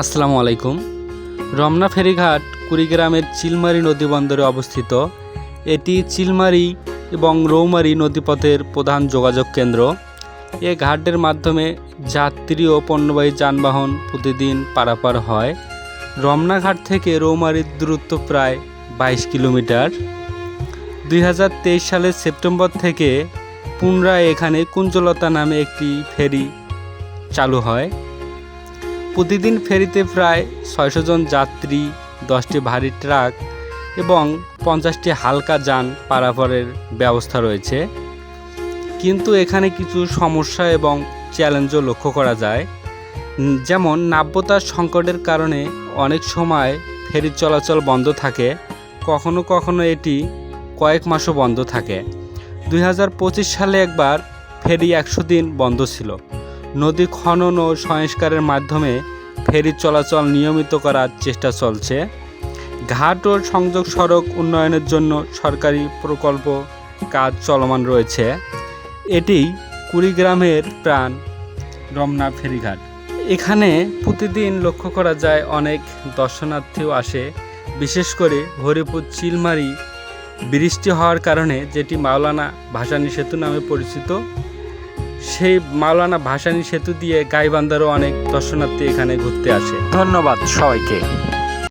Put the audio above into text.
আসসালামু আলাইকুম। রমনা ফেরিঘাট কুড়িগ্রামের চিলমারী নদীবন্দরে অবস্থিত। এটি চিলমারী এবং রৌমারী নদীপথের প্রধান যোগাযোগ কেন্দ্র। এ ঘাটের মাধ্যমে যাত্রী ও পণ্যবাহী যানবাহন প্রতিদিন পারাপার হয়। রমনা ঘাট থেকে রৌমারীর দূরত্ব প্রায় 22 কিলোমিটার। 2023 সালের সেপ্টেম্বর থেকে পুনরায় এখানে কুঞ্জলতা নামে একটি ফেরি চালু হয়। প্রতিদিন ফেরিতে প্রায় 600 জন যাত্রী, 10টি ভারী ট্রাক এবং 50টি হালকা যান পারাপারের ব্যবস্থা রয়েছে। কিন্তু এখানে কিছু সমস্যা এবং চ্যালেঞ্জও লক্ষ্য করা যায়, যেমন নাব্যতার সংকটের কারণে অনেক সময় ফেরি চলাচল বন্ধ থাকে, কখনো কখনো এটি কয়েক মাসও বন্ধ থাকে। 2025 সালে একবার ফেরি 100 দিন বন্ধ ছিল। নদী খনন ও সংস্কারের মাধ্যমে ফেরি চলাচল নিয়মিত করার চেষ্টা চলছে। ঘাট ও সংযোগ সড়ক উন্নয়নের জন্য সরকারি প্রকল্প কাজ চলমান রয়েছে। এটি কুড়িগ্রামের প্রাণ রমনা ফেরিঘাট। এখানে প্রতিদিন লক্ষ্য করা যায় অনেক দর্শনার্থীও আসে, বিশেষ করে হরিপুর চিলমারী বৃষ্টি হওয়ার কারণে, যেটি মাওলানা ভাসানী সেতু নামে পরিচিত। সেই মাওলানা ভাসানী সেতু দিয়ে গাইবান্ধারও অনেক দর্শনার্থী এখানে ঘুরতে আসে। ধন্যবাদ সবাইকে।